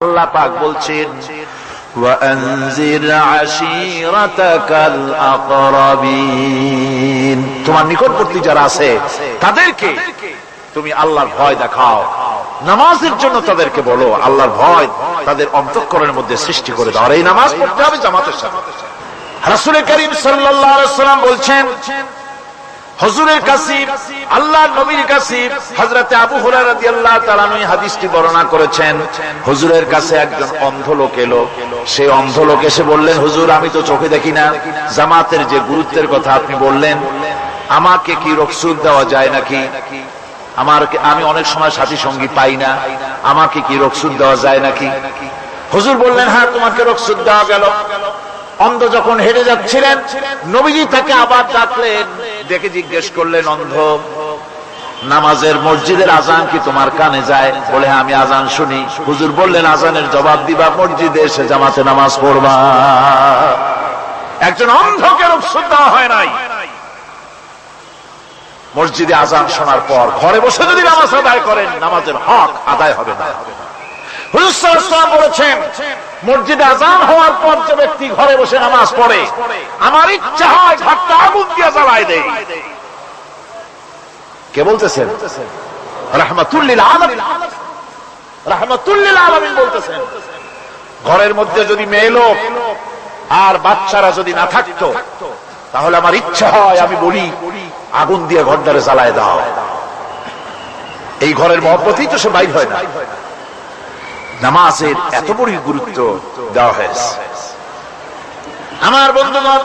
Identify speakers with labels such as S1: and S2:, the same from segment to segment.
S1: আল্লাহ পাক বলছেন ওয়ানজির আশীরাতাকাল আকরাবিন, তোমার নিকটবর্তী যারা আছে তাদেরকে তুমি আল্লাহর ভয় দেখাও। নামাজের জন্য তাদেরকে বলো আল্লাহর ভয় তাদের অন্তঃকরণের মধ্যে সৃষ্টি করে দাও। আর এই নামাজ পড়তে হবে জামাতের সাথে। রাসূল করিম সাল্লাল্লাহু আলাইহি ওয়াসাল্লাম বলছেন, হুজুরের কাছে আল্লাহর নবীর কাছে হযরতে আবু হুরায়রা রাদিয়াল্লাহু তাআলা আনহু হাদিসটি বর্ণনা করেছেন। হুজুরের কাছে একজন অন্ধ লোক এলো। সেই অন্ধ লোক এসে বললেন, হুজুর আমি তো চোখে দেখি না, জামাতের যে গুরুত্বের কথা আপনি বললেন, আমাকে কি রুখসত দেওয়া যায় নাকি? আমি অনেক সময় সাথী সঙ্গী পাই না, আমাকে কি রুখসত দেওয়া যায় নাকি? হুজুর বললেন, হ্যাঁ তোমাকে রুখসত দেওয়া গেল। অন্ধ যখন হেঁটে যাচ্ছিলেন, নবীজি তাকে আবার ডাকলেন, ডেকে জিজ্ঞেস করলেন, অন্ধ নামাজের মসজিদের আজান কি তোমার কানে যায়? বলে হ্যাঁ আমি আজান শুনি। হুজুর বললেন, আজানের জবাব দিবা, মসজিদে এসে জামাতে নামাজ পড়বা। একজন অন্ধকে রুখসত দেওয়া হয় নাই। মসজিদে আজান শোনার পর ঘরে বসে যদি নামাজ আদায় করেন, নামাজের হক আদায় হবে না। হুজুর সাল্লাল্লাহু আলাইহি ওয়াসাল্লাম বলেছেন, মসজিদে আজান হওয়ার পর যে ব্যক্তি ঘরে বসে নামাজ পড়ে, আমার ইচ্ছা হয় ঘরটা আগুন দিয়ে জ্বালায় দেই। কে বলতেছেন? রাহমাতুল লিল আলামিন, রাহমাতুল লিল আলামিন বলতেছেন। ঘরের মধ্যে যদি মেয়ে লোক আর বাচ্চারা যদি না থাকতো, তাহলে আমার ইচ্ছা হয় আমি বলি আগুন দিয়ে ঘরটারে জ্বালায় দাও। এই ঘরের মহব্বতেই তো সে বাইর হয় না। নামাজের এত বড় গুরুত্ব দেওয়া হয়েছে। আমার বন্ধুগণ,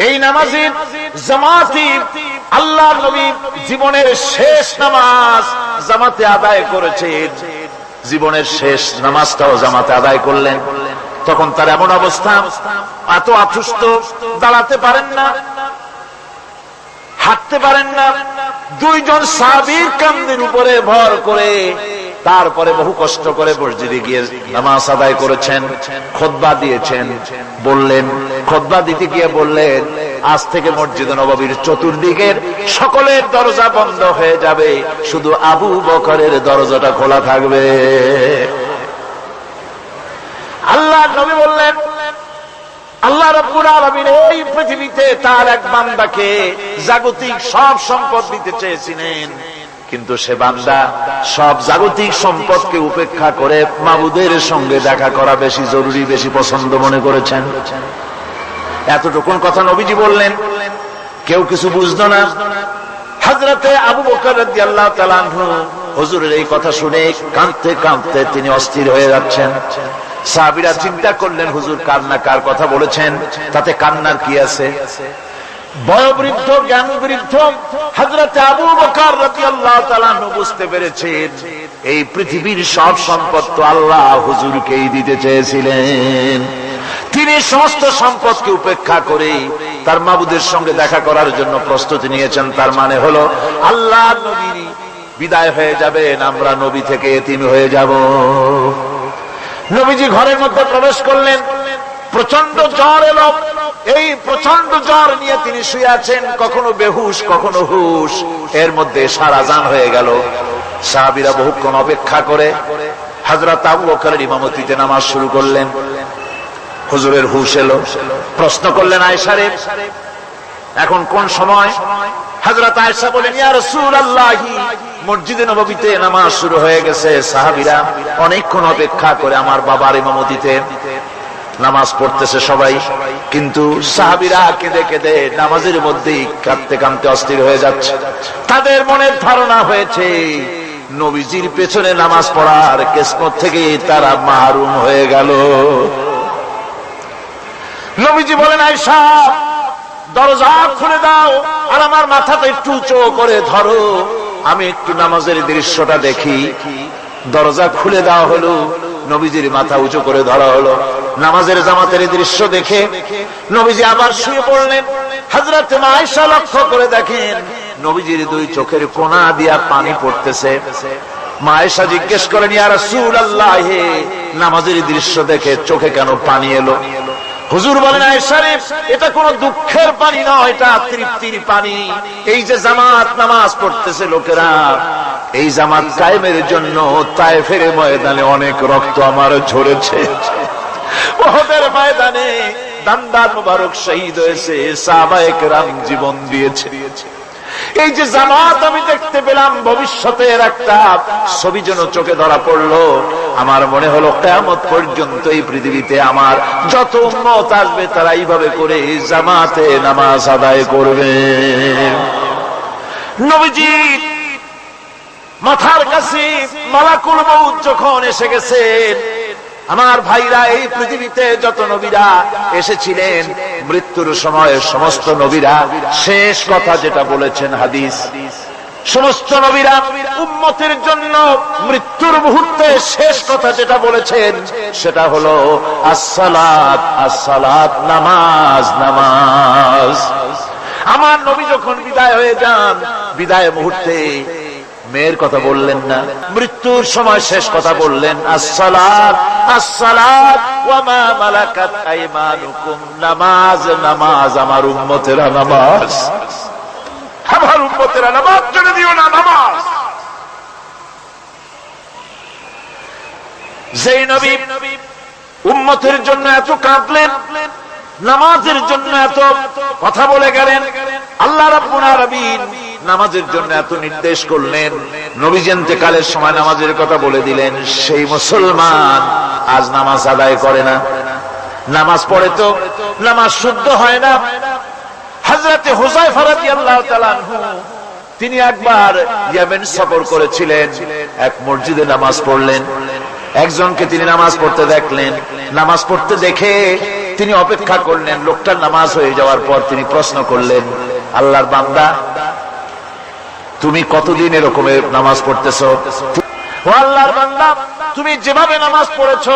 S1: এই নামাজের জামাতি আল্লাহর নবী জীবনের শেষ নামাজ জামাতে আদায় করেছেন। জীবনের শেষ নামাজটাও জামাতে আদায় করলেন। তখন তার এমন অবস্থা, এত অসুস্থ, দাঁড়াতে পারেন না, হাঁটতে পারেন না। দুইজন সাহাবীর কাঁধের উপরে ভর করে তারপরে বহু কষ্ট করে মসজিদে গিয়ে নামাজ আদায় করেছেন। খুতবা দিয়েছেন। বললেন, খুতবা দিতে গিয়ে বললেন, আজ থেকে মসজিদ নববীর চতুর্দিকের সকলের দরজা বন্ধ হয়ে যাবে, শুধু আবু বকরের দরজাটা খোলা থাকবে। আল্লাহ নবী বললেন, আল্লাহ রাব্বুল আলামিন এই পৃথিবীতে তার এক বান্দাকে জাগতিক সব সম্পদ দিতে চেয়েছিলেন, কিন্তু সে বান্দা সব জাগতিক সম্পদকে উপেক্ষা করে মাবুদের সঙ্গে দেখা করা বেশি জরুরি, বেশি পছন্দ মনে করেছেন। এতটুকুন কথা নবীজি বললেন, কেউ কিছু বুঝতো না। হযরতে আবু বকর রাদিয়াল্লাহু তাআলা আনহু হুজুরের এই কথা শুনে কাঁদতে কাঁদতে তিনি অস্থির হয়ে যাচ্ছেন। সাহাবীরা চিন্তা করলেন, হুজুর কান্না কার কথা বলেছেন, তাতে কান্নার কি আছে? বয়োবৃদ্ধ জ্ঞানবৃদ্ধ হযরতে আবু বকর রাদিয়াল্লাহু তাআলা আনহু বুঝতে পেরেছেন, এই পৃথিবীর সব সম্পদ তো আল্লাহ হুজুরকেই দিতে চেয়েছিলেন। তিনি সমস্ত সম্পদকে উপেক্ষা করে তার মাবুদের সঙ্গে দেখা করার জন্য প্রস্তুতি নিয়েছেন। তার মানে হলো আল্লাহ নবী বিদায় হয়ে যাবেন, আমরা নবী থেকে এতিম হয়ে যাব। নবীজি ঘরের মধ্যে প্রবেশ করলেন। প্রচন্ড জ্বর এলো। এই প্রচন্ড জ্বর নিয়ে তিনি শুয়ে আছেন, কখনো বেহুশ কখনো হুশ। এর মধ্যে সারা আজান হয়ে গেল। সাহাবীরা বহুক্ষণ অপেক্ষা করে হযরত আবু বকরের ইমামতিতে নামাজ শুরু করলেন। হুজুরের হুশ এলো। প্রশ্ন করলেন, আয়েশা রে, এখন কোন সময়? হযরত আয়েশা বলেন, ইয়া রাসূলুল্লাহ, মসজিদে নববীতে নামাজ শুরু হয়ে গেছে। সাহাবীরা অনেকক্ষণ অপেক্ষা করে আমার বাবার ইমামতিতে নামাজ পড়তেছে সবাই, কিন্তু সাহাবীরা কেঁদে কেঁদে নামাজের মধ্যেই কাঁদতে কাঁদতে অস্থির হয়ে যাচ্ছে। তাদের মনের ধারণা হয়েছে নবীজির পেছনে নামাজ পড়ার কিসমত থেকে তারা মাহরুম হয়ে গেল। নবীজি বলেন, আয়েশা দরজা খুলে দাও আর আমার মাথাটা একটু উঁচু করে ধরো, আমি একটু নামাজের দৃশ্যটা দেখি। দরজা খুলে দেওয়া হলো, নবীজির মাথা উঁচু করে ধরা হলো। নামাজের জামাতের দৃশ্য দেখে নবীজি আবার শুয়ে পড়লেন। হযরত আয়েশা লক্ষ্য করে দেখেন নবীজির দুই চোখের কোণা দিয়া পানি পড়তেছে। মা আয়েশা জিজ্ঞেস করেন, ইয়া রাসূলুল্লাহ, নামাজের দৃশ্য দেখে চোখে কেন পানি এলো? হুজুর বলেন আয়েশা রে, এটা কোনো দুঃখের পানি নয়, এটা তৃপ্তির পানি। এই যে জামাত নামাজ পড়তেছে লোকেরা, এই জামাত কায়েমের জন্য তায়েফের ময়দানে অনেক রক্ত আমার ঝরেছে। উহুদের ময়দানে দান্দার মুবারক শহীদ হয়েছে, সাহাবায়ে কেরাম জীবন দিয়েছে। এই যে জামাত আমি দেখতে পেলাম, ভবিষ্যতের একটা ছবি যেন চোখে ধরা পড়লো। আমার মনে হলো কিয়ামত পর্যন্ত এই পৃথিবীতে আমার যত উম্মত আসবে তারা এইভাবে করে জামাতে নামাজ আদায় করবে। নবীজি মাথার কাছে মালাকুল মউত যখন এসে গেছেন, আমার ভাইরা, এই পৃথিবীতে যত নবীরা এসেছিলেন মৃত্যুর সময় সমস্ত নবীরা শেষ কথা যেটা বলেছেন, হাদিস, সমস্ত নবীরা উম্মতের জন্য মৃত্যুর মুহূর্তে শেষ কথা যেটা বলেছেন সেটা হলো আসসালাত, আসসালাত, নামাজ, নামাজ। আমার নবী যখন বিদায় হয়ে যান, বিদায় মুহূর্তে মেয়ের কথা বললেন না, মৃত্যুর সময় শেষ কথা বললেন আসসালাত, আসসালাত ওয়া মা মালাকাত আইমানুকুম, নামাজ, নামাজ, আমার উম্মতেরা নামাজ, আমার উম্মতেরা নামাজ ছেড়ে দিও না, নামাজ। যেই নবী উম্মতের জন্য এত কাঁদলেন, নামাজের জন্য এত কথা বলে গেলেন, আল্লাহ রাব্বুল আলামিন নামাজের জন্য এত নির্দেশ করলেন, নবীজি ইন্তেকালের সময় নামাজের কথা বলে দিলেন, সেই মুসলমান আজ নামাজ আদায় করে না, নামাজ পড়ে তো নামাজ শুদ্ধ হয় না। হযরতে হুযায়ফা রাদিয়াল্লাহু তাআলা আনহু, তিনি একবার ইয়েমেন সফর করেছিলেন, এক মসজিদে নামাজ পড়লেন, একজনকে তিনি নামাজ পড়তে দেখলেন, নামাজ পড়তে দেখে তিনি অপেক্ষা করলেন, লোকটার নামাজ হয়ে যাওয়ার পর তিনি প্রশ্ন করলেন, আল্লাহর বান্দা, তুমি কতদিন এরকমের নামাজ পড়তেছো? ও আল্লাহর বান্দা, তুমি যেভাবে নামাজ পড়েছো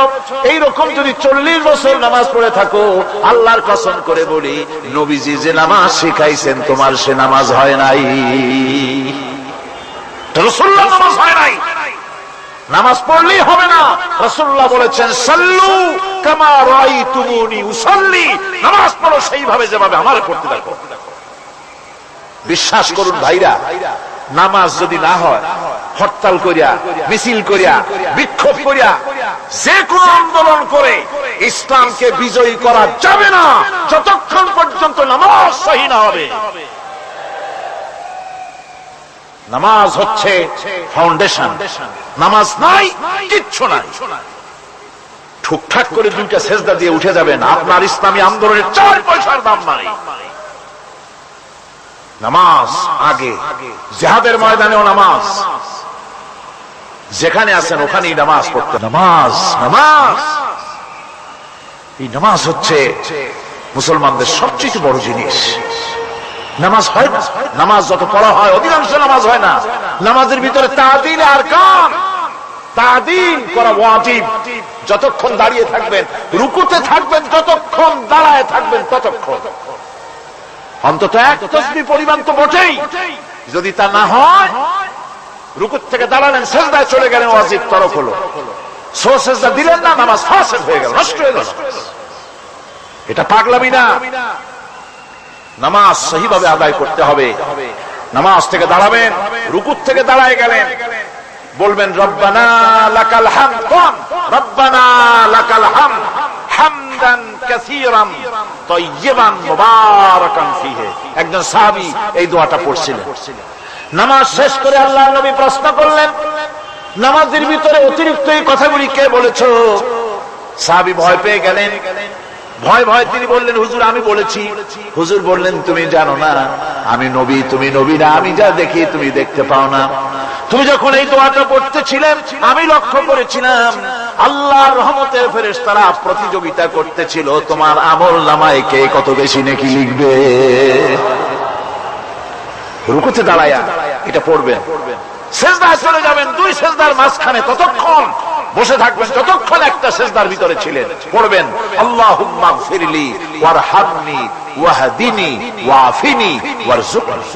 S1: এইরকম যদি 40 বছর নামাজ পড়ে থাকো, আল্লাহর কসম করে বলি, নবীজি যে নামাজ শিখাইছেন তোমার সে নামাজ হয় নাই, রাসূলুল্লাহ নামাজ হয় নাই, নামাজ পড়লেই হবে না। রাসূলুল্লাহ বলেছেন, সাল্লু কামা রাআইতুমুনি উসাল্লি, নামাজ পড়ো সেইভাবে যেভাবে আমারে পড়তে দেখো। বিশ্বাস করুন ভাইরা, নামাজ যদি না হয়, হরতাল করিয়া, মিছিল করিয়া, বিক্ষোভ করিয়া, যে কোনো আন্দোলন করে ইসলামকে বিজয়ী করা যাবে না যতক্ষণ পর্যন্ত নামাজ সহি না হবে। নামাজ হচ্ছে ফাউন্ডেশন, নামাজ নাই কিচ্ছু নাই। ঠুকঠাক করে দুইটা সেজদা দিয়ে উঠে যাবেন, আপনার ইসলামী আন্দোলনের 4 পয়সার দাম নাই। নামাজ আগে, জিহাদের ময়দানেও নামাজ, যেখানে আছেন ওখানেই নামাজ পড়তে, নামাজ, নামাজ। এই নামাজ হচ্ছে মুসলমানদের সবচেয়ে বড় জিনিস। নামাজ হয় না, নামাজ যত পড়া হয় অধিকাংশ নামাজ হয় না। নামাজের ভিতরে তাদিল আর কাম, তাদিল করা ওয়াজিব। যতক্ষণ দাঁড়িয়ে থাকবেন, রুকুতে থাকবেন, যতক্ষণ দাঁড়ায় থাকবেন ততক্ষণ অন্তত এক তাসবিহ পরিমাণ তো বটেই। যদি তা না হয়, রুকুত থেকে দাঁড়ালেন, সেজদায় চলে গেলেন, ওয়াজিব তরক হলো, সো সেজদা দিলেন না, নামাজ ফাসিদ হয়ে গেল, নষ্ট হয়ে গেল। এটা পাগলামি না। নামাজ সহিভাবে আদায় করতে হবে। নামাজ থেকে দাঁড়াবেন, রুকুত থেকে দাঁড়ায় গেলেন, বলবেন রব্বানা লাকাল হামদ, রব্বানা লাকাল হামদ হামদান কাসীরান তাইয়্যিবান মুবারাকান ফীহি। একজন সাহাবী এই দোয়াটা পড়ছিলেন। নামাজ শেষ করে আল্লাহর নবী প্রশ্ন করলেন, নামাজের ভিতরে অতিরিক্ত এই কথাগুলি কে বলেছো? সাহাবী ভয় পেয়ে গেলেন। ভয় ভয় তিনি বললেন, হুজুর আমি বলেছি। হুজুর বললেন, তুমি জানো না আমি নবী, তুমি নবী না, আমি যা দেখি তুমি দেখতে পাও না। তুমি যখন এই দোয়াটা পড়তেছিলেন আমি লক্ষ্য করেছিলাম আল্লাহর রহমতের ফেরেশতারা প্রতিযোগিতা করতেছিল তোমার আমল নামায় কে কত বেশি নেকি লিখবে। রুকুতে দাঁড়ায়া এটা পড়বেন, সেজদায় চলে যাবেন, 2 সেজদার মাঝখানে ততক্ষণ বসে থাকবেন যতক্ষণ একটা সেজদার ভিতরে ছিলেন। পড়বেন আল্লাহুম্মা গফিরলি ওয়ারহামনি ওয়াহদিনি ওয়াফিনি ওয়ারযুকনি।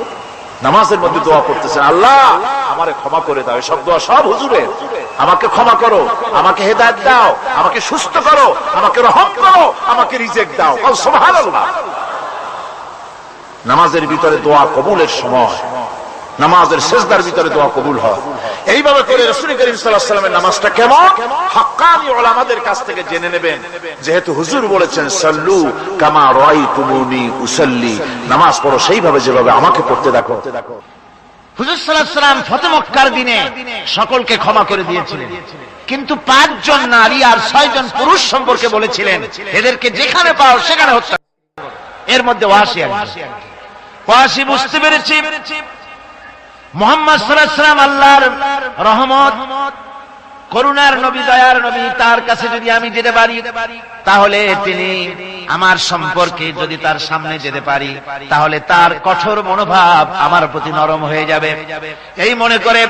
S1: নামাজের মধ্যে দোয়া করতেছেন, আল্লাহ আমারে ক্ষমা করে দাও। সব দোয়া সব হুজুরের। আমাকে ক্ষমা করো, আমাকে হেদায়েত দাও, আমাকে সুস্থ করো, আমাকে রহম করো, আমাকে রিজিক দাও। সুবহানাল্লাহ। নামাজের ভিতরে দোয়া কবুলের সময়, নামাজের সিজদার ভিতরে দোয়া কবুল হয়। এইভাবে করে রাসূল করিম সাল্লাল্লাহু আলাইহি ওয়াসাল্লামের নামাজটা কেমন হাক্কানি উলামাদের কাছ থেকে জেনে নেবেন। যেহেতু হুজুর বলেছেন সাল্লু কামা রাআইতুমুনি উসাল্লি, নামাজ পড়ো সেইভাবে যেভাবে আমাকে পড়তে দেখো।
S2: হুজুর সাল্লাল্লাহু আলাইহি ওয়াসাল্লাম ফতে মক্কার দিনে সকলকে ক্ষমা করে দিয়েছিলেন, কিন্তু 5 জন নারী আর 6 জন পুরুষ সম্পর্কে বলেছিলেন এদেরকে যেখানে পাও সেখানে হত্যা। এর মধ্যে ওয়াসি বুঝতে পেরেছি মুহাম্মদ সাল্লাল্লাহু আলাইহি ওয়াসাল্লাম আল্লাহর রহমত, করুণার নবী, দয়ার নবী, তার কাছে যদি আমি যেতে পারি তাহলে তিনি আমার সম্পর্কে যদি তার সামনে যেতে পারি তাহলে তার কঠোর মনোভাব আমার প্রতি নরম হয়ে যাবে। এই মনে করে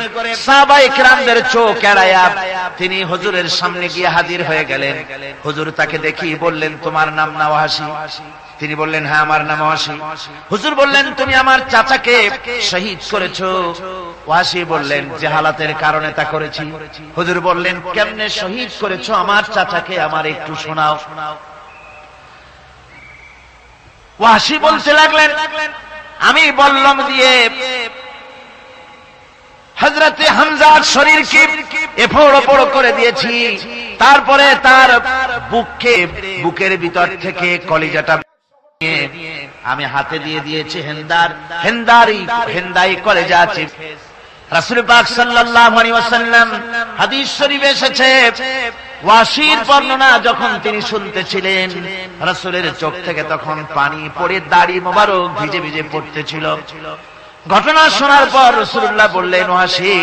S2: সাহাবায়ে কেরামদের চোখ এড়ায়া তিনি হুজুরের সামনে গিয়ে হাজির হয়ে গেলেন। হুজুর তাকে দেখি বললেন, তোমার নাম না ওয়াসি? তিনি বললেন, হ্যাঁ আমার নাম ওয়াসি। হুজুর বললেন, তুমি আমার চাচাকে শহীদ করেছো? ওয়াসি বললেন, জাহালাতের কারণে তা করেছি। হুজুর বললেন, কেমনে শহীদ করেছো আমার চাচাকে, আমার একটু শোনাও। ওয়াসি বলতে লাগলেন, আমি বল্লম দিয়ে হযরতে হামজার শরীরকে এফোড় ওপড় করে দিয়েছি, তারপরে তার বুকের ভিতর থেকে কলিজাটা আমি হাতে দিয়ে দিয়েছি হেন্দাই কলেজা আছে। রাসূল পাক সাল্লাল্লাহু আলাইহি ওয়াসাল্লাম হাদিস শরীফে এসেছে, ওয়াসির বর্ণনা যখন তিনি শুনতেছিলেন রাসূলের চোখ থেকে তখন পানি পড়ে দাড়ি মোবারক ভিজে ভিজে পড়তেছিল। ঘটনা শোনার পর রাসূলুল্লাহ বললেন, ওয়াসি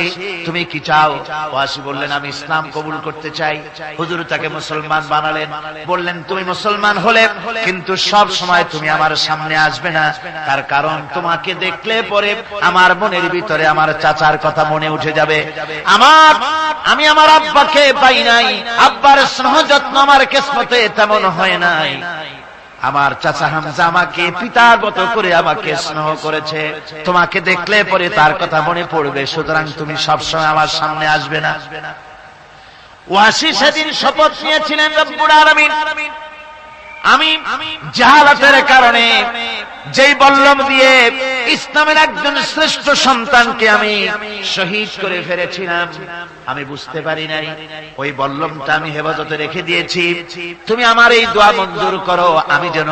S2: তুমি কি চাও? ওয়াসি বললেন, আমি ইসলাম কবুল করতে চাই। হুজুর তাকে মুসলমান বানালেন। বললেন, তুমি মুসলমান হলে কিন্তু সব সময় তুমি আমার সামনে আসবে না, তার কারণ তোমাকে দেখলে পরে আমার মনের ভিতরে আমার চাচার কথা মনে উঠে যাবে। আমি আমার আব্বাকে পাই নাই, আব্বার স্নেহ যত্ন আমার কিসমতে তেমন হয় নাই। আমার চাচা হামজা আমাকে পিতার মতো করে আমাকে স্নেহ করেছে, তোমাকে দেখলে পরে তার কথা মনে পড়বে, সুতরাং তুমি সবসময় আমার সামনে আসবে না। ওয়াসি সেদিন শপথ নিয়েছিলেন, রব্বুল আলামিন আমি জাহালাতের কারণে যেই বল্লম দিয়ে ইসলামের একজন শ্রেষ্ঠ সন্তানকে আমি শহীদ করে ফেলেছিলাম, আমি বুঝতে পারি নাই, ওই বল্লমটা আমি হেফাজতে রেখে দিয়েছি। তুমি আমার এই দোয়া মঞ্জুর করো, আমি যেন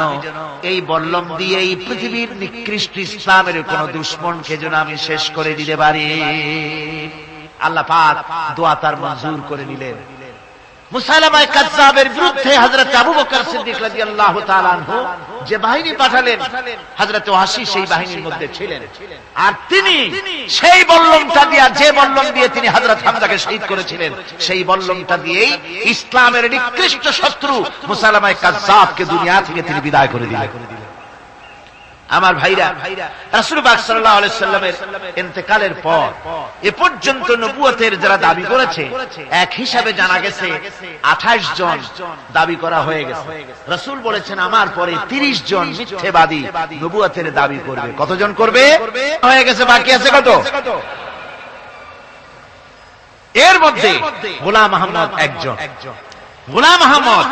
S2: এই বল্লম দিয়ে এই পৃথিবীর নিকৃষ্ট ইসলামের কোন দুশমনকে যেন আমি শেষ করে দিতে পারি। আল্লাহ পাক দোয়া তার মঞ্জুর করে নিলেন। মুসাইলামা কাযযাবের বিরুদ্ধে হযরত আবু বকর সিদ্দিক রাদিয়াল্লাহু তাআলা আনহু যে বাহিনী পাঠালেন, হযরত ওয়াসি সেই বাহিনীর মধ্যে ছিলেন। আর তিনি সেই বল্লমটা দিয়ে, যে বল্লম দিয়ে তিনি হযরত হামজাকে শহীদ করেছিলেন, সেই বল্লমটা দিয়েই ইসলামের নিকৃষ্ট শত্রু মুসাইলামা কাযযাবকে দুনিয়া থেকে তিনি বিদায় করে দিলেন। আমার ভাইরা, রাসূল পাক সাল্লাল্লাহু আলাইহি সাল্লামের ইন্তেকালের পর এ পর্যন্ত নবুয়তের যারা দাবি করেছে, এক হিসাবে জানা গেছে 28 জন দাবি করা হয়ে গেছে। রাসূল বলেছেন, আমার পরে 30 জন মিথ্যেবাদী নবুয়তের দাবি করবে। কতজন করবে? হয়ে গেছে, বাকি আছে কত? এর মধ্যে গোলাম আহমদ একজন। গোলাম আহমদ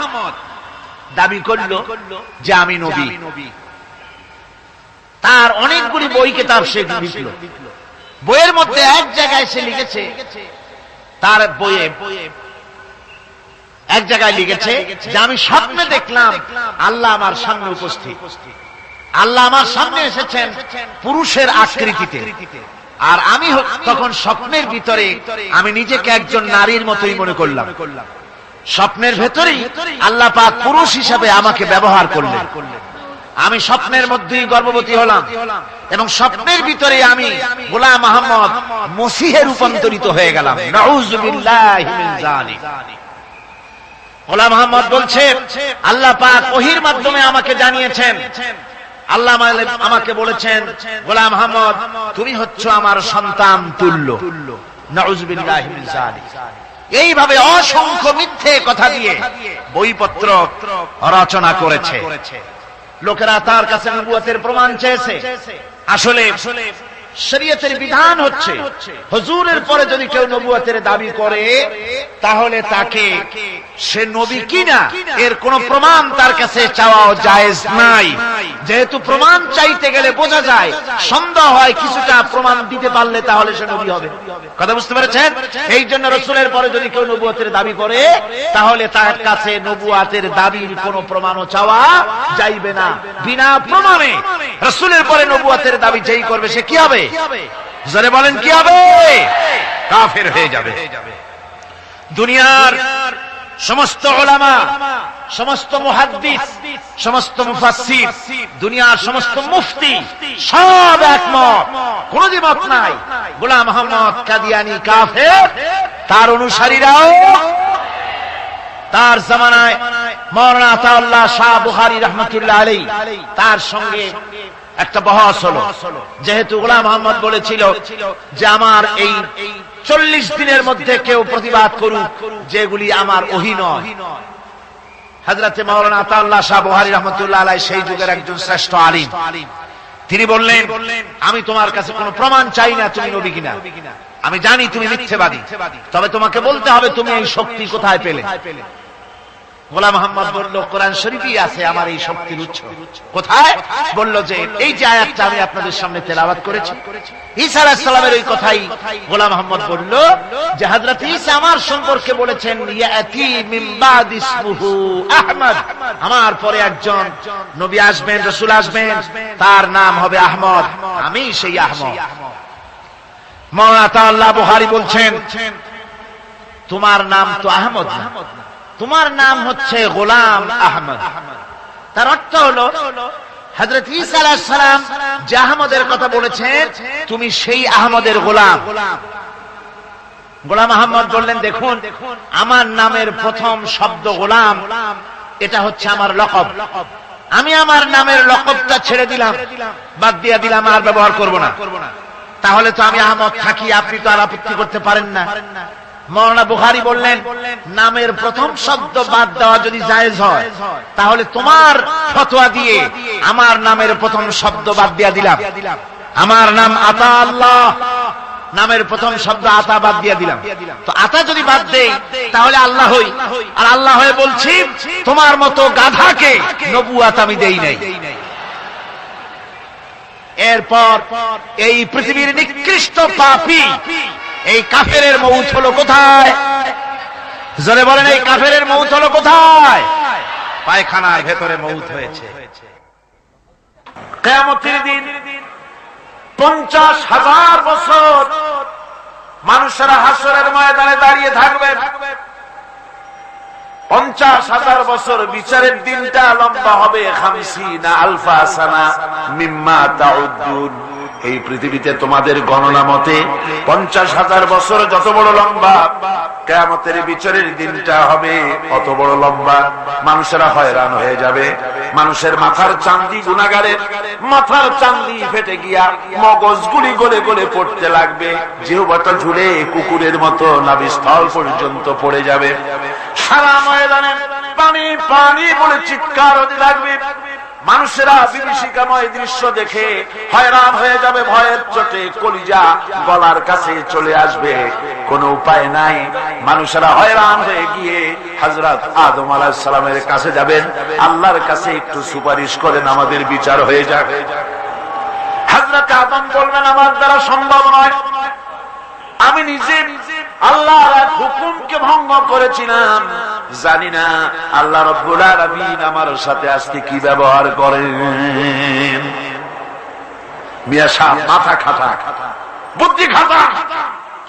S2: দাবি করল যে আমি নবী। তার অনেকগুলি বই কিতাব সে লিখল। বইয়ের মধ্যে এক জায়গায় সে লিখেছে, তার বইয়ে এক জায়গায় লিখেছে যে আমি স্বপ্নে দেখলাম আল্লাহ আমার সামনে উপস্থিত, আল্লাহ আমার সামনে এসেছেন পুরুষের আকৃতিতে, আর আমি তখন স্বপ্নের ভিতরে আমি নিজেকে একজন নারীর মতোই মনে করলাম। স্বপ্নের ভেতরেই আল্লাহ পাক পুরুষ হিসাবে আমাকে ব্যবহার করলেন। আমি স্বপ্নের মধ্যেই গর্ভবতী হলাম এবং স্বপ্নের ভিতরে আমি গোলাম আহমদ মসিহে রূপান্তরিত হয়ে গেলাম। নাউযুবিল্লাহি মিন যালিক। গোলাম আহমদ বলছে, আল্লাহ পাক ওহীর মাধ্যমে আমাকে জানিয়েছেন, আল্লাহ আমাকে বলেছেন, গোলাম আহমদ তুমি হচ্ছো আমার সন্তান তুল্য। নাউযুবিল্লাহি মিন যালিক। এইভাবে অসংখ্য মিথ্যে কথা দিয়ে বইপত্র রচনা করেছে। লোকেরা তার কাছে নবুয়তের প্রমাণ চেয়েছে। আসলে শরীয়তের বিধান হচ্ছে হুজুরের পরে যদি কেউ নবুয়তের দাবি করে তাহলে তাকে সে নবী কিনা এর কোনো প্রমাণ তার কাছে চাওয়াও জায়েজ নাই। যেহেতু প্রমাণ চাইতে গেলে বোঝা যায়, সন্দেহ হয় কিছুটা, প্রমাণ দিতে পারলে তাহলে সে নবী হবে। কথা বুঝতে পেরেছেন? এই জন্য রাসূলের পরে যদি কেউ নবুয়তের দাবি করে তাহলে তার কাছে নবুয়তের দাবির কোনো প্রমাণও চাওয়া যাইবে না। বিনা প্রমাণে রাসূলের পরে নবুয়তের দাবি যেই করবে সে কি হবে? জোরে বলেন কি হবে? কাফের হয়ে যাবে। দুনিয়ার সমস্ত উলামা, সমস্ত মুহাদ্দিস, সমস্ত মুফাসসির, দুনিয়ার সমস্ত মুফতি সব একমত, কোন দ্বিমত নাই, গোলাম মোহাম্মদ কাদিয়ানী কাফের। তার অনুসারীরাও তার জামানায় মাওলানা আতাউল্লাহ শাহ বুখারী রাহমাতুল্লাহ আলাইহি তার সঙ্গে একটা বহস হলো। যেহেতু গোলাম মোহাম্মদ বলেছিল যে আমার এই 40 দিনের মধ্যে কেউ প্রতিবাদ করুক যেগুলি আমার ওহী নয়। হযরতে মাওলানা আতাউল্লাহ শাহ বুখারী রাহমাতুল্লাহ আলাইহি সেই যুগের একজন শ্রেষ্ঠ আলিম, তিনি বললেন আমি তোমার কাছে কোনো প্রমাণ চাই না তুমি নবী কিনা, আমি জানি তুমি মিথ্যাবাদী, তবে তোমাকে বলতে হবে তুমি এই শক্তি কোথায় পেলে। গোলাম মোহাম্মদ বলল কোরআন শরীফেই আছে আমার এই শক্তির উৎস। কোথায়? বলল যে এই যে আয়াতটা আমি আপনাদের সামনে তেলাওয়াত করেছি, ঈসা আলাইহিস সালামের ওই কথাই গোলাম মোহাম্মদ বলল যে হযরত ঈসা আমার সম্পর্কে বলেছেন ইয়াতি মিন বাদ ইসমুহু আহমদ, আমার পরে একজন নবী আসবেন, রাসূল আসবেন, তার নাম হবে আহমদ, আমি সেই আহমদ। মাওলানা আতাউল্লাহ বুখারী বলছেন তোমার নাম তো আহমদ না, তোমার নাম হচ্ছে গোলাম আহমদ। তার অর্থ হলো হযরত ঈসা আলাইহিস সালাম যে আহমদের কথা বলেছেন তুমি সেই আহমদের গোলাম। গোলাম আহমদ বললেন দেখুন আমার নামের প্রথম শব্দ গোলাম, এটা হচ্ছে আমার লকব, আমি আমার নামের লকবটা ছেড়ে দিলাম, বাদ দিয়ে দিলাম, আর ব্যবহার করব না। তাহলে তো আমি আহমদ থাকি, আপনি তো আর আপত্তি করতে পারেন না। মাওলানা বুখারী বললেন নামের প্রথম শব্দ বাদ দেওয়া যদি জায়েজ হয় তাহলে তোমার ফতোয়া দিয়ে আমার নামের প্রথম শব্দ বাদ দিয়ে দিলাম। আমার নাম আতা আল্লাহ, নামের প্রথম শব্দ আতা বাদ দিয়ে দিলাম। তো আতা যদি বাদ দেই তাহলে আল্লাহ হই, আর আল্লাহ হয়ে বলছি তোমার মতো গাধাকে নবুয়ত আমি দেই নাই। এরপর এই পৃথিবীর নিকৃষ্ট পাপী এই কাফেরের মউত হলো কোথায়? জোরে বলেন এই কাফেরের মউত হলো কোথায়? পায়খানার ভেতরে মউত হয়েছে। কিয়ামতের দিন 50,000 বছর মানুষেরা হাসরের ময়দানে দাঁড়িয়ে থাকবে। 50,000 বছর বিচারের দিনটা লম্বা হবে 50 আলফা সানা মিম্মা তাউদ্দুন। এই পৃথিবীতে তোমাদের গণনা মতে 50,000 বছর যত বড় লম্বা, কিয়ামতের বিচারের দিনটা হবে অত বড় লম্বা। মানুষেরা হয়রান হয়ে যাবে, মানুষের মাথার চান্দি, গুনাহগারের মাথার চান্দি ফেটে গিয়া মগজগুলি গলে গলে পড়তে লাগবে, জিহ্বাটা ঝুলে কুকুরের মতো নাভিস্থল পর্যন্ত পড়ে যাবে। সারা ময়দানে পানি পানি বলে চিৎকার হতে লাগবে। মানুষেরা বিভীষিকাময় দৃশ্য দেখে হয়রান হয়ে যাবে, ভয়ের চোটে কলিজা গলার কাছে চলে আসবে, কোনো উপায় নাই। মানুষেরা হয়রান হয়ে গিয়ে হযরত আদম আলাইহিস সালামের কাছে যাবেন, আল্লাহর কাছে একটু সুপারিশ করেন আমাদের বিচার হয়ে যাক। হযরত আদম বলবেন আমার দ্বারা সম্ভব নয়, আমি নিজে আল্লাহর এক হুকুমকে ভঙ্গ করেছিলাম, জানি না আল্লাহ রাব্বুল আলামিন আমার সাথে আজকে কি ব্যবহার করেন। মিয়া সাহেব মাথা খাটা, বুদ্ধি খাটা,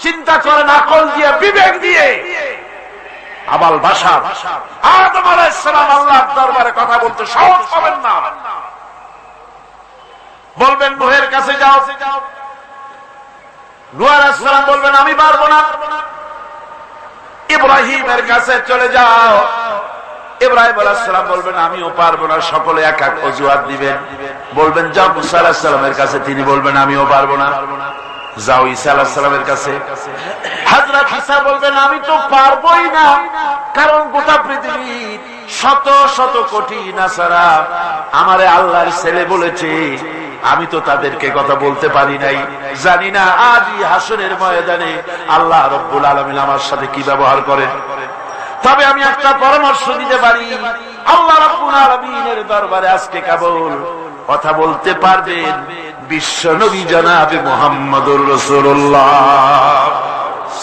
S2: চিন্তা করেন আকল দিয়ে, বিবেক দিয়ে। আবাল বাশার আদম আলাইহিস সালাম আল্লাহর দরবারে কথা বলতে সাহস পাবেন না। বলবেন নূহের কাছে যাও, নূহ আলাইহিস সালাম বলবেন আমি পারবো না। ইব্রাহিমের কাছে চলে যাও, ইব্রাহিম আলাইহিস সালাম বলবেন আমিও পারবো না। সকলে এক এক অজুহাত দিবেন, বলবেন যাও মুসা আলাইহিস সালামের কাছে, তিনি বলবেন আমিও পারবো না। যাও ঈসা আলাইহিস সালামের কাছে, হযরত ঈসা বলবেন আমি তো পারবোই না, কারণ গোটা পৃথিবীর শত শত কোটি নাসারা আমারে আল্লাহর ছেলে বলেছে,
S1: আমি তো তাদেরকে কথা বলতে পারি নাই, জানি না আজই হাসরের ময়দানে আল্লাহ রব্বুল আলামিন আমার সাথে কি ব্যবহার করেন। তবে আমি একটা পরামর্শ দিতে পারি, আল্লাহ রাব্বুল আলামিনের দরবারে আজকে কেবল কথা বলতে পারবেন বিশ্ব নবী জনাবে মুহাম্মদুর রাসূলুল্লাহ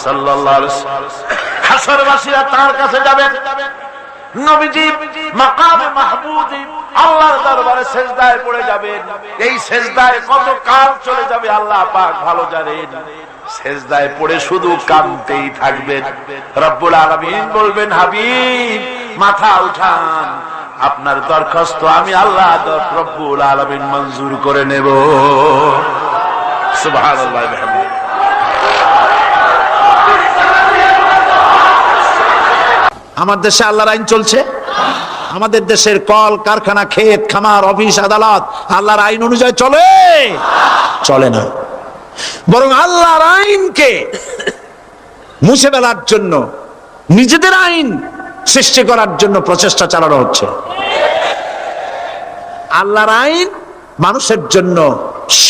S1: সাল্লাল্লাহু আলাইহি ওয়াসাল্লাম। হাসরবাসীরা তার কাছে যাবেন, নবীজি মাকামে মাহমুদে আল্লাহর দরবারে সেজদায় পড়ে যাবেন। এই সেজদায় কত কাল চলে যাবে আল্লাহ পাক ভালো জানেন। সেজদায় পড়ে শুধু কাঁদতেই থাকবেন। রব্বুল আলামিন বলবেন, হাবিব মাথা উঠান, আপনার দরখাস্ত আমি আল্লাহ রব্বুল আলামিন মঞ্জুর করে নেব। সুবহানাল্লাহ ওয়া বিহামদিহি।
S3: আমার দেশে আল্লাহর আইন চলছে। আমাদের দেশের কল কারখানা, ক্ষেত খামার, অফিস আদালত আল্লাহর আইন অনুযায়ী চলে? চলে না। বরং আল্লাহর আইনকে মুছে ফেলার জন্য, নিজেদের আইন সৃষ্টি করার জন্য প্রচেষ্টা চালানো হচ্ছে। আল্লাহর আইন মানুষের জন্য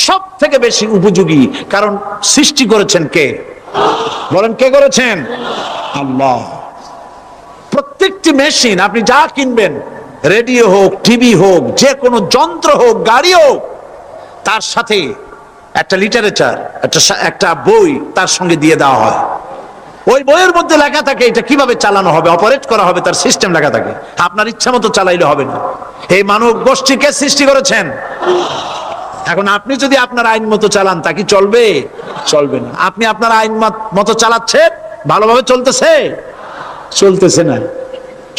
S3: সব থেকে বেশি উপযোগী, কারণ সৃষ্টি করেছেন কে? বলেন, কে করেছেন? আল্লাহ। প্রত্যেকটি মেশিন আপনি যা কিনবেন, রেডিও হোক, টিভি হোক, যে কোনো যন্ত্র হোক, গাড়ি হোক, তার সাথে একটা লিটারেচার, একটা বই তার সঙ্গে দিয়ে দেওয়া হয়। ওই বইয়ের মধ্যে লেখা থাকে এটা কিভাবে চালানো হবে, অপারেট করা হবে, তার সিস্টেম লেখা থাকে। আপনার ইচ্ছা মতো চালাইলে হবে না। এই মানব গোষ্ঠীকে সৃষ্টি করেছেন। এখন আপনি যদি আপনার আইন মতো চালান, তা কি চলবে? চলবে না। আপনি আপনার আইন মতো চালাচ্ছেন, ভালোভাবে চলতেছে? চলতেছে না।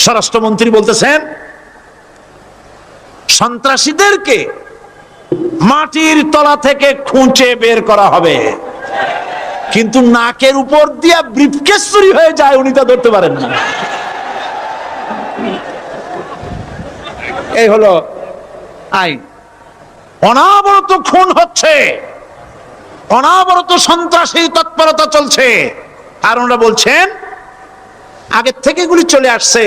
S3: স্বরাষ্ট্রমন্ত্রী বলতেছেন সন্ত্রাসীদেরকে মাটির তলা থেকে খুঁজে বের করা হবে, কিন্তু নাকের উপর দিয়া ব্রিফকেস চুরি হয়ে যায়, উনি তা ধরতে পারেন না। এই হলো আইন। অনাবরত খুন হচ্ছে, অনাবরত সন্ত্রাসী তৎপরতা চলছে, আর ওনারা বলছেন আগের থেকে এগুলি চলে আসছে,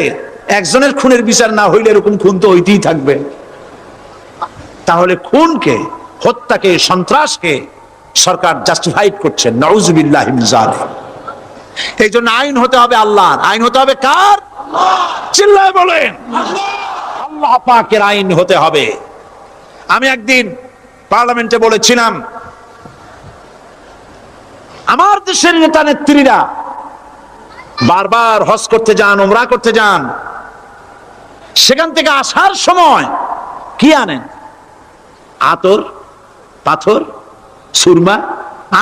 S3: একজনের খুনের বিচার না হইলে এরকম খুন তো হইতেই থাকবে। তাহলে খুনকে, হত্যাকে, সন্ত্রাসকে সরকার জাস্টিফাইড করছেন। নাউযুবিল্লাহি মিন যালিক। এই জন্য আইন হতে হবে আল্লাহর। আইন হতে হবে কার? চিল্লায় বলেন, আল্লাহ পাকের আইন হতে হবে। আমি একদিন পার্লামেন্টে বলেছিলাম, আমার দেশের নেতা নেত্রীরা বারবার হজ করতে যান, উমরা করতে যান, সেখান থেকে আসার সময় কি আনেন? আতর, পাথর, সুরমা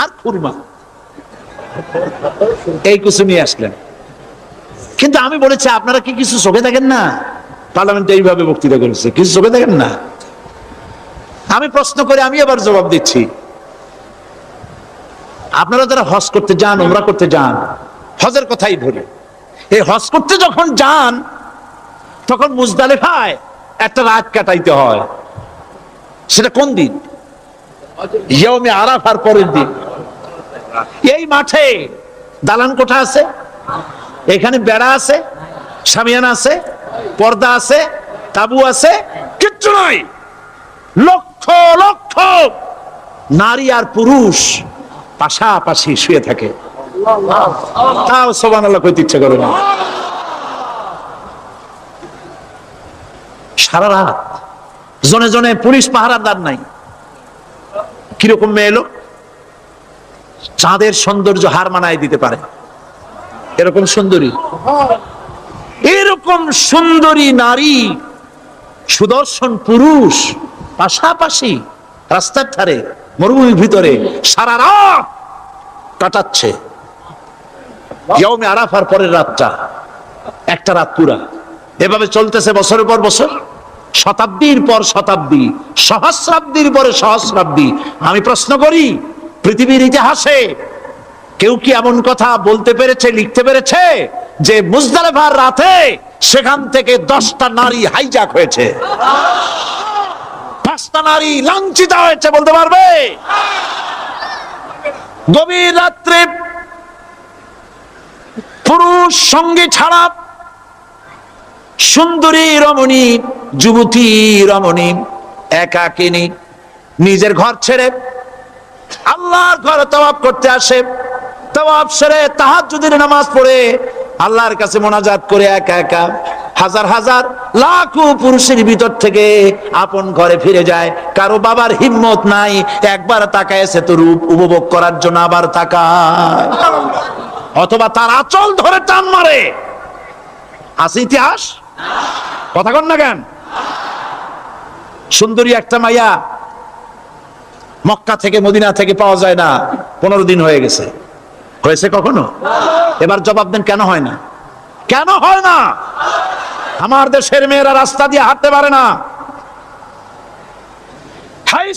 S3: আর খুরমা, এই কিছু নিয়ে আসলেন। কিন্তু আমি বলেছি, আপনারা কি কিছু চোখে দেখেন না? পার্লামেন্টে এইভাবে বক্তৃতা করেছে, কিছু চোখে দেখেন না? আমি প্রশ্ন করে আমি আবার জবাব দিচ্ছি, আপনারা যারা হজ করতে যান, উমরা করতে যান, হজের কথাই ধরে, এই হজ করতে যখন যান তখন মুজদালিফায় একটা রাত কাটাইতে হয়। সেটা কোন দিন? ইয়মে আরাফার পরের দিন। এই মাঠে দালান কোঠা আছে, এখানে বেড়া আছে, শামিয়ানা আছে, পর্দা আছে, তাবু আছে, কিচ্ছু নাই। লক্ষ লক্ষ নারী আর পুরুষ পাশাপাশি শুয়ে থাকে, তাও সুবহানাল্লাহ কইতে ইচ্ছা করে না। সারা রাত জনে জনে পুলিশ পাহারাদার নাই। কিরকম মেয়ে এলো? চাঁদের সৌন্দর্য হার মানায় দিতে পারে এরকম সুন্দরী, এরকম সুন্দরী নারী, সুদর্শন পুরুষ পাশাপাশি রাস্তার ধারে মরুভূমির ভিতরে সারা রাত কাটাচ্ছে। ইয়মে আরাফার পরের রাতটা, একটা রাত পুরা। এভাবে চলতেছে বছরের পর বছর, শতাব্দীর পর শতাব্দী, সহস্রাব্দীর পরে সহস্রাব্দী। আমি প্রশ্ন করি, পৃথিবীর ইতিহাসে কেউ কি এমন কথা বলতে পেরেছে, লিখতে পেরেছে যে মুজদালিফার রাতে সেখান থেকে 10টা নারী হাইজ্যাক হয়েছে, 5টা নারী লাঞ্ছিত হয়েছে? বলতে পারবে? গভীর রাত্রে পুরুষ সঙ্গী ছাড়া সুন্দরী রমণী, যুবতী রমণী, একাকিনী নিজের ঘর ছেড়ে আল্লাহর ঘরে তাওয়াফ করতে আসে, তাওয়াফ সেরে তাহাজ্জুদের নামাজ পড়ে আল্লাহর কাছে মোনাজাত করে একা একা হাজার হাজার লাখো পুরুষের ভিতর থেকে আপন ঘরে ফিরে যায়। কারো বাবার হিম্মত নাই একবার তাকায় সে তো রূপ উপভোগ করার জন্য আবার তাকায়, অথবা তার আঁচল ধরে টান মারে। আছে ইতিহাস, কথা কন না কেন? সুন্দরী একটা মাইয়া মক্কা থেকে মদিনা থেকে পাওয়া যায় না, 15 দিন হয়ে গেছে। হয়েছে কখনো? এবার জবাব দেন, কেন হয় না? কেন হয় না? আমার দেশের মেয়েরা রাস্তা দিয়ে হাঁটতে পারে না। হাই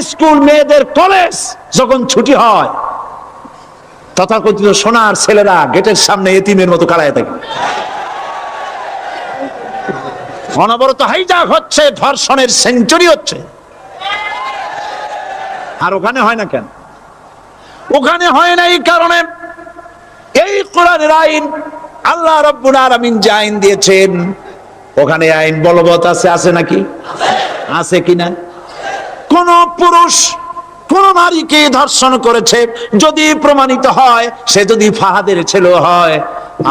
S3: স্কুল মেয়েদের কলেজ যখন ছুটি হয়, তথাকথিত সোনার ছেলেরা গেটের সামনে এতিমের মতো কালায় থাকে। অনবরত হাইজাক হচ্ছে, ধর্ষণের সেঞ্চুরি হচ্ছে। আর ওখানে হয় না কেন? ওখানে হয় না এই কারণে, এই কোরআনের আইন আল্লাহ রাব্বুল আলামিন যে আইন দিয়েছেন, ওখানে আইন বলবৎ আছে। আছে নাকি? আছে কিনা? কোন পুরুষ কোন নারীকে ধর্ষণ করেছে যদি প্রমাণিত হয়, সে যদি ফাহাদের ছেলে হয়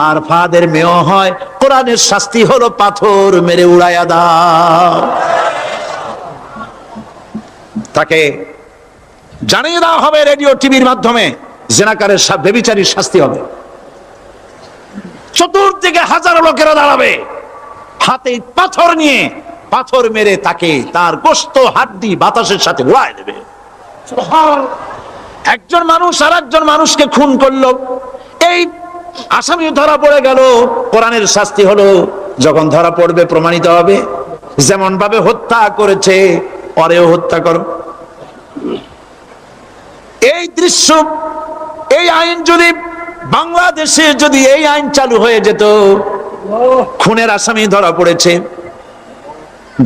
S3: আর ফাহাদের মেয়ে হয়, কোরআনের শাস্তি হলো পাথর মেরে উড়াইয়া দাও। তাকে জানিয়ে দেওয়া হবে রেডিও টিভির মাধ্যমে, জেনাকারের ব্যভিচারীর শাস্তি হবে। চতুর্দিকে হাজারো লোকেরা দাঁড়াবে, হাতে পাথর নিয়ে পাথর মেরে তাকে তার গোশত হাড্ডি বাতাসের সাথে উড়ায় দেবে। একজন মানুষ আর একজন মানুষকে খুন করলো, এই আসামি ধরা পড়ে গেল, কোরআনের শাস্তি হলো যখন ধরা পড়বে প্রমাণিত হবে, যেমন ভাবে হত্যা করেছে পরেও হত্যা করো। এই দৃশ্য, এই আইন যদি বাংলাদেশে যদি এই আইন চালু হয়ে যেত, খুনের আসামি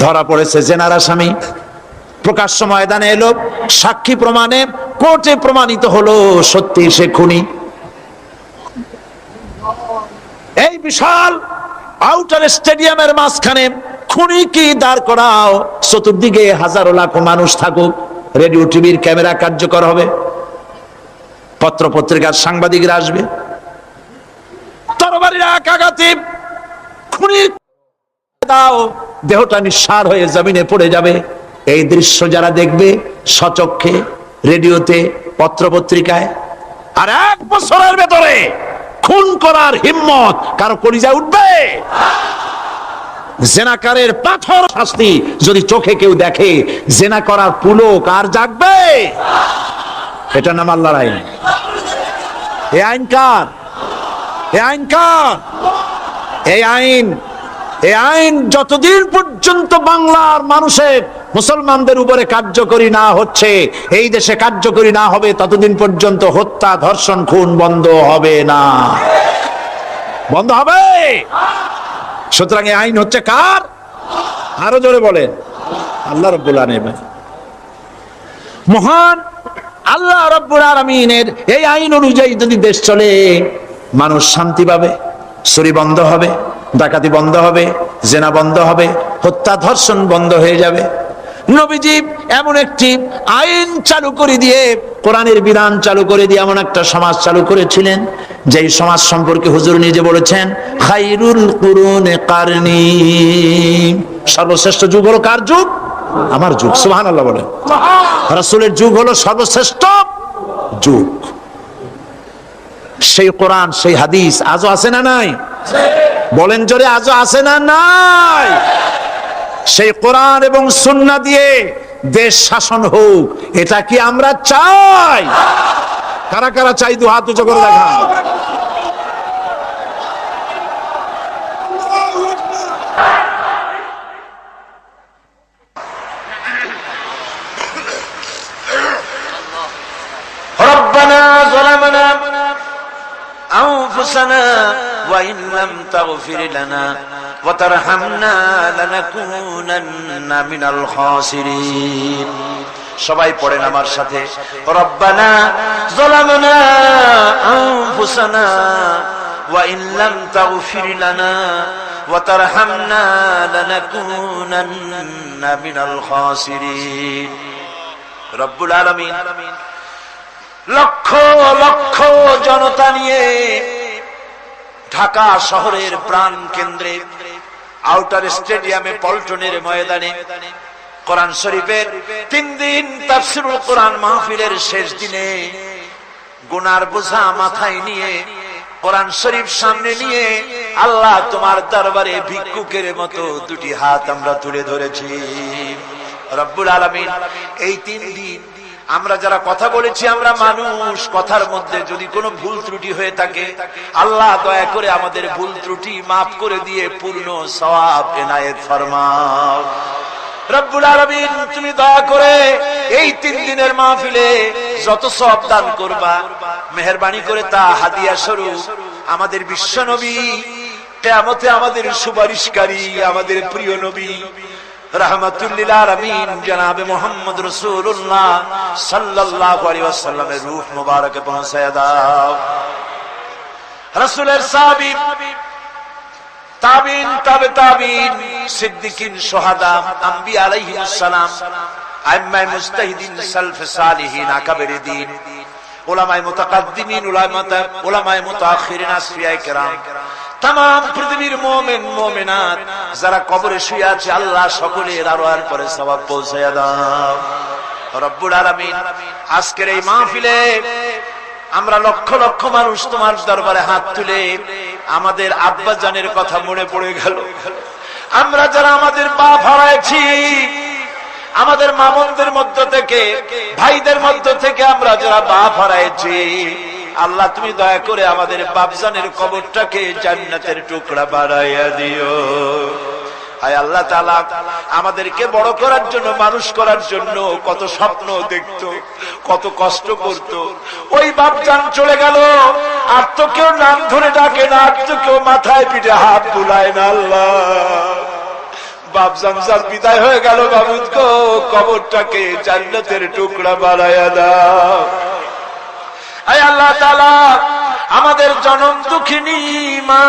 S3: ধরা পড়েছে জেনার আসামি, প্রকাশ্য ময়দানে এলো, সাক্ষী প্রমাণে কোর্টে প্রমাণিত হলো সত্যি সে খুনি। এই বিশাল আউটার স্টেডিয়ামের মাঝখানে খুনি কি দাঁড় করাও, চতুর্দিকে হাজারো লাখো মানুষ থাকুক, রেডিও টিভির ক্যামেরা কার্যকর হবে, পত্র পত্রিকার সাংবাদিকরা আসবে, তরবারির এক আঘাতে খুনির দাও, দেহটা নিঃসার হয়ে জমিনে পড়ে যাবে। এই দৃশ্য যারা দেখবে সচক্ষে, রেডিওতে, পত্র পত্রিকায়, আর 1 বছরের ভেতরে খুন করার হিম্মত কারো কলিজায় উঠবে? জেনাকারের পাথর শাস্তি যদি চোখে কেউ দেখে, জেনা করার পুলক আর জাগবে? এটা নাম আল্লাহর আইন। এই আইন কার? এই আইন কার? এই আইন যতদিন পর্যন্ত বাংলার মানুষের, মুসলমানদের উপরে কার্যকরী না হচ্ছে, এই দেশে কার্যকরী না হবে, ততদিন পর্যন্ত হত্যা, ধর্ষণ, খুন বন্ধ হবে না। বন্ধ হবে। সুতরাং এই আইন হচ্ছে কার? আরো জোরে বলেন, আল্লাহ রাব্বুল আলামিন। মহান আল্লাহ রাব্বুল আলামিনের এই আইন অনুযায়ী যদি দেশ চলে, মানুষ শান্তি পাবে, চুরি বন্ধ হবে, ডাকাতি বন্ধ হবে, জেনা বন্ধ হবে, হত্যা ধর্ষণ বন্ধ হয়ে যাবে। নবীজি এমন একটি আইন চালু করে দিয়ে, কোরআনের বিধান চালু করে দিয়ে এমন একটা সমাজ চালু করেছিলেন, যেই সমাজ সম্পর্কে হুজুর নিজে বলেছেন, খায়রুল কুরুনে কারনি, সর্বশ্রেষ্ঠ যুগ হলো কার যুগ? আমার যুগ। সুবহানাল্লাহ বলেন। রাসূলের যুগ হলো সর্বশ্রেষ্ঠ যুগ। সেই কোরআন, সেই হাদিস আজও আছে না নাই? বলেন জোরে, আজও আছে না নাই? সেই কোরআন এবং সুন্নাহ দিয়ে দেশ শাসন হোক, এটা কি আমরা চাই? কারা কারা চাই? দু হাত উঁচু করে দেখান।
S1: রব্বানা যালামনা আনফুসানা ওয়া ইন লাম তাগফির লানা ওয়া তারহামনা লানাকুনান্না মিনাল খাসিরিন। সবাই পড়েন আমার সাথে, রব্বানা যালামনা আনফুসানা ওয়া ইন লাম তাগফির লানা ওয়া তারহামনা লানাকুনান্না মিনাল খাসিরিন। রব্বুল আলামিন লক্ষ লক্ষ জনতা নিয়ে ঢাকা শহরের প্রাণ কেন্দ্রে আউটার স্টেডিয়ামে পল্টনের ময়দানে কোরআন শরীফের 3 দিন তাফসীরুল কোরআন মাহফিলের শেষ দিনে গুনার বোঝা মাথায় নিয়ে কোরআন শরীফ সামনে নিয়ে আল্লাহ তোমার দরবারে ভিক্ষুকের মতো দুটি হাত আমরা তুলে ধরেছি। রব্বুল আলামিন এই 3 দিন আমরা যারা কথা বলেছি, আমরা মানুষ, কথার মধ্যে যদি কোনো ভুল ত্রুটি হয়ে থাকে আল্লাহ দয়া করে আমাদের ভুল ত্রুটি মাফ করে দিয়ে পূর্ণ সওয়াব এনায়েত ফরমাও। রব্বুল আলামিন তুমি দয়া করে এই 3 দিনের মাহফিলে যত সওয়াব দান করবা মেহেরবানি করে তা হাদিয়া স্বরূপ আমাদের বিশ্ব নবী, কিয়ামতে আমাদের সুপারিশকারী, আমাদের প্রিয় নবী রাহমাতুল লিল আলামিন জনাবে মুহাম্মদ রাসূলুল্লাহ সাল্লাল্লাহু আলাইহি ওয়াসাল্লামের রূহ মুবারকে পৌঁছায়া দাও। রাসূলের সাহাবী, তাবিন, তাবে তাবিন, সিদ্দিকিন, শুহাদা, আম্বিয়া আলাইহিস সালাম, আইম্মায়ে মুজতাহিদিন, সালফে সালিহিন, আকাবেরে দ্বীন, উলামায়ে মুতাকাদ্দিমিন, উলামায়ে মুতাআখিরিন, আসফিয়ায়ে কেরাম, तमाम পৃথিবীর মুমিন মুমিনাত যারা কবরে শুয়ে আছে আল্লাহ সকলের আরওয়ার পরে সওয়াব পৌঁছায়া দাও। রব্বুল আলামিন আজকের এই মাহফিলে আমরা লক্ষ লক্ষ মানুষ তোমার দরবারে হাত তুলে আমাদের আব্বা জানের কথা মনে পড়ে গেল। আমরা যারা আমাদের বাপ হারাইছি, আমাদের মামুনদের মধ্য থেকে, ভাইদের মধ্য থেকে আমরা যারা বাপ হারাইছি, আল্লাহ তুমি দয়া করে আমাদের বাপজানের কবরটাকে জান্নাতের টুকরা বানাইয়া দিও। আয় আল্লাহ তাআলা আমাদেরকে বড় করার জন্য, মানুষ করার জন্য কত স্বপ্ন দেখতো, কত কষ্ট করতো। ওই বাপজান চলে গেল, আর তো কেউ নাম ধরে ডাকে না, আর তো কেউ মাথায় পিঠে হাত বুলায় না। আল্লাহ বাপজান যার বিদায় হয়ে গেল, বাবুদকে কবরটাকে জান্নাতের টুকরা বানাইয়া দাও। আয় আল্লাহ তাআলা আমাদের জনম দুঃখিনী মা,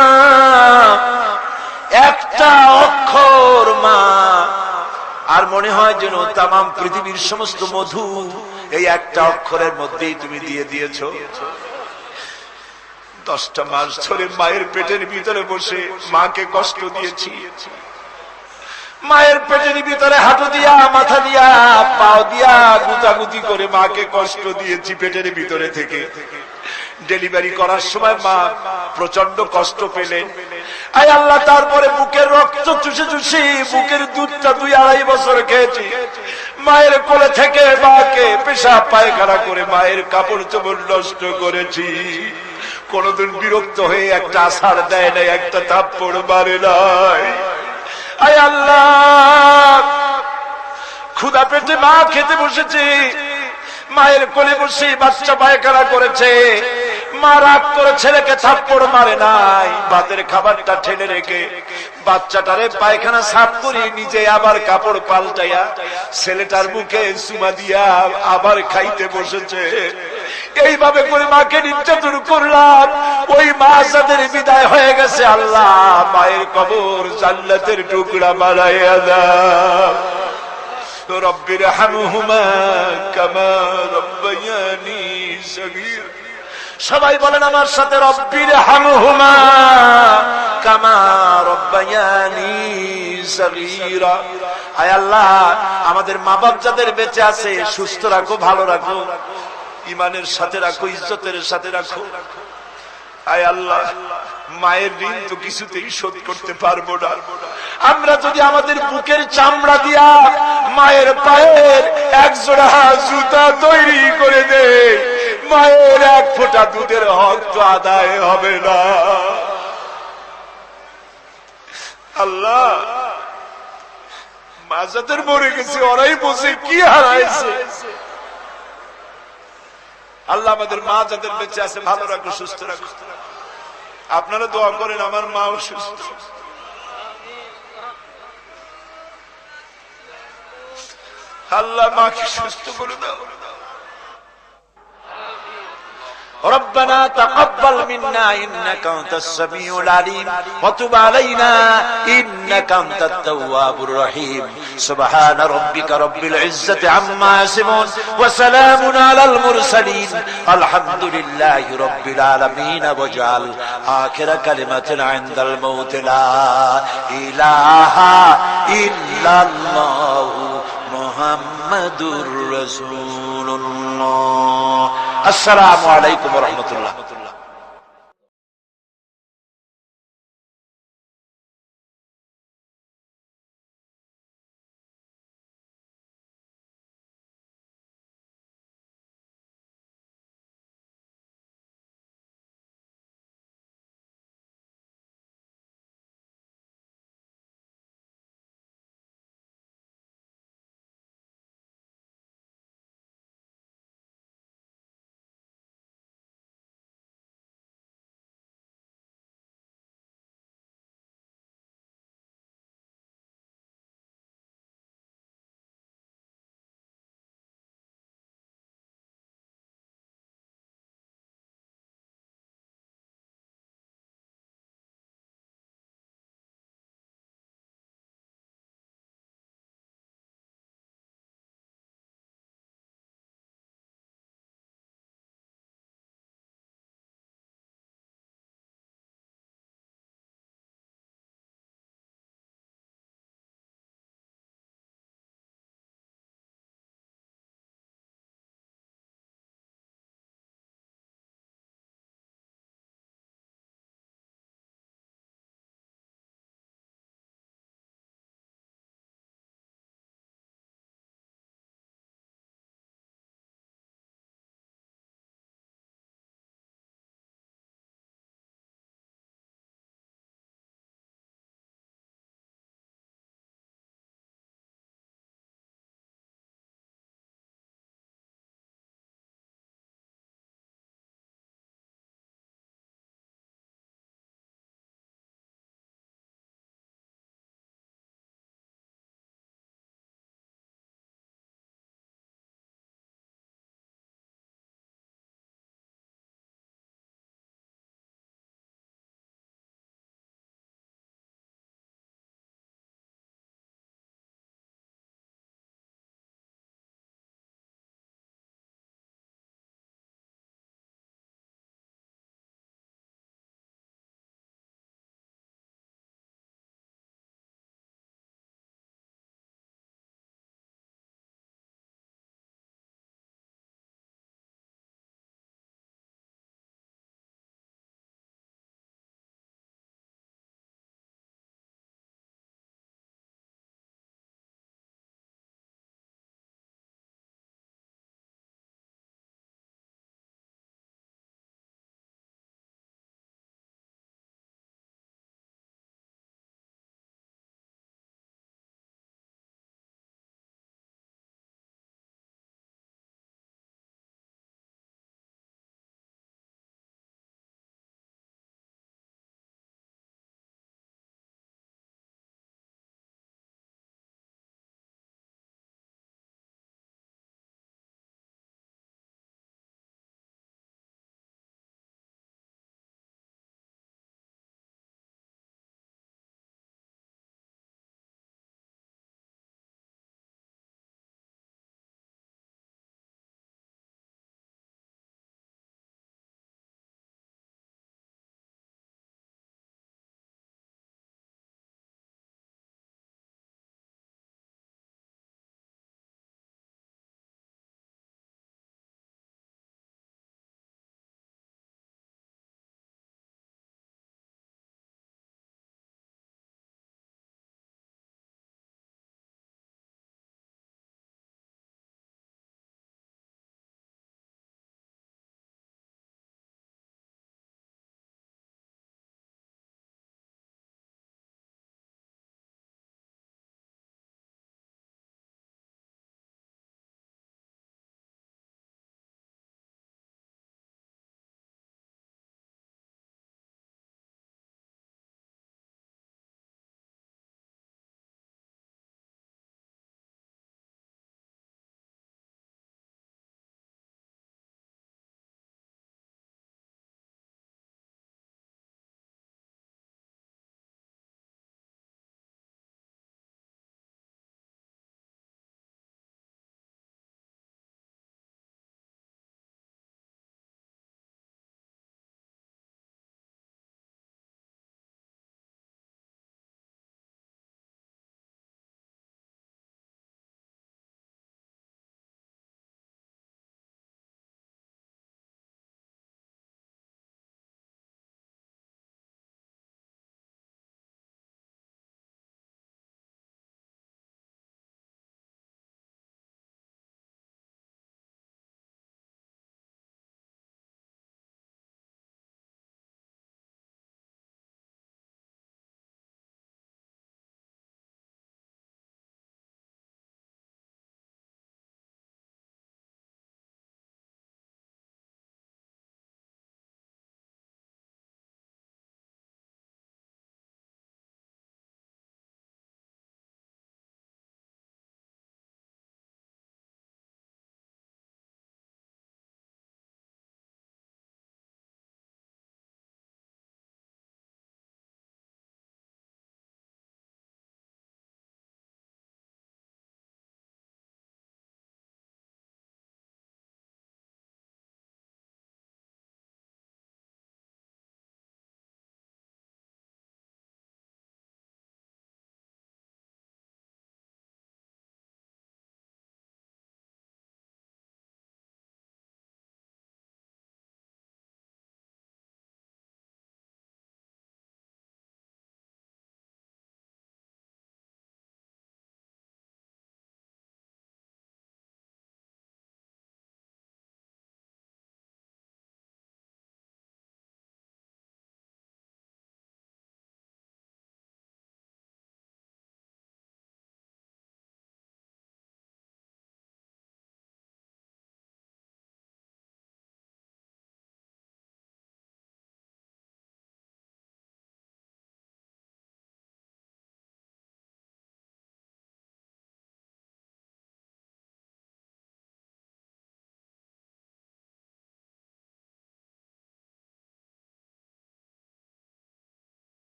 S1: একটা অক্ষর মা, আর মনে হয় যেন তামাম পৃথিবীর সমস্ত মধু এই একটা অক্ষরের মধ্যেই তুমি দিয়ে দিয়েছো। 10টা মাস ধরে মায়ের পেটের ভিতরে বসে মাকে কষ্ট দিয়েছি। মায়ের পেটের ভিতরে হাঁটু দিয়া, মাথা দিয়া, পাও দিয়া গুতাগুতি করে মাকে কষ্ট দিয়েছি পেটের ভিতরে থেকে। ডেলিভারি করার সময় মা প্রচন্ড কষ্ট পেলেন। আয় আল্লাহ তারপরে বুকের রক্ত চুষে চুষে বুকের দুধটা 2-2.5 বছর খেয়েছি। মায়ের কোলে থেকে মাকে পেশাব পায়খানা করে মায়ের কাপড় চোপড় নষ্ট করেছি। কোনদিন বিরক্ত হয়ে একটা আছাড় দেয় নাই, একটা থাপ্পড় মারে নাই। আয় আল্লাহ ক্ষুধা পেটে মা খেতে বসেছে, মায়ের কোলে বসে বাচ্চা পায়খানা করেছে। মা রাগ করে ছেলেকে থাপ্পড় মারে নাই, ভাতের খাবারটা ঠেলে রেখে বাচ্চাটারে পায়খানা সাফ করে নিজে আবার কাপড় পাল্টাইয়া ছেলেটার মুখে চুমা দিয়া আবার খাইতে বসেছে। এইভাবে করে মাকে নির্যাতন করলাম। ওই মা যাদের বিদায় হয়ে গেছে, আল্লাহ মায়ের কবর জান্নাতের টুকরা বানাইয়া দাও। রব্বির হামহুমা কামা রব্বায়ানি সগীর। সবাই বলেন আমার সাথে, রব্বির হামহুমা কামা রব্বায়ানি সগীরা। আয় আল্লাহ আমাদের মা বাপ যাদের বেঁচে আছে সুস্থ রাখো, ভালো রাখো, ইমানের সাথে রাখো, ইজ্জতের সাথে রাখো। আয় আল্লাহ মায়ের ঋণ তো কিছুতেই শোধ করতে পারবো না। আমরা যদি আমাদের বুকের চামড়া দিয়া মায়ের পায়ের 1 জোড়া জুতা তৈরি করে দেই, মায়ের 1 ফোঁটা দুধের হক তো আদায় হবে না। আল্লাহ মা যাদের মরে গেছে ওরাই বসে কি হারাইছে। আল্লাহ আমাদের মা যাদের বেঁচে আছে ভালো রাখো, সুস্থ রাখো। আপনারা দোয়া করেন আমার মাও সুস্থ। আল্লাহ মাকে সুস্থ করে দাও। ربنا تقبل منا إنك أنت السميع العليم وتب علينا إنك أنت التواب الرحيم سبحان ربك رب العزة عما يصفون وسلام على المرسلين الحمد لله رب العالمين واجعل آخر كلمة عند الموت لا إله إلا الله محمد رسول الله السلام عليكم ورحمة الله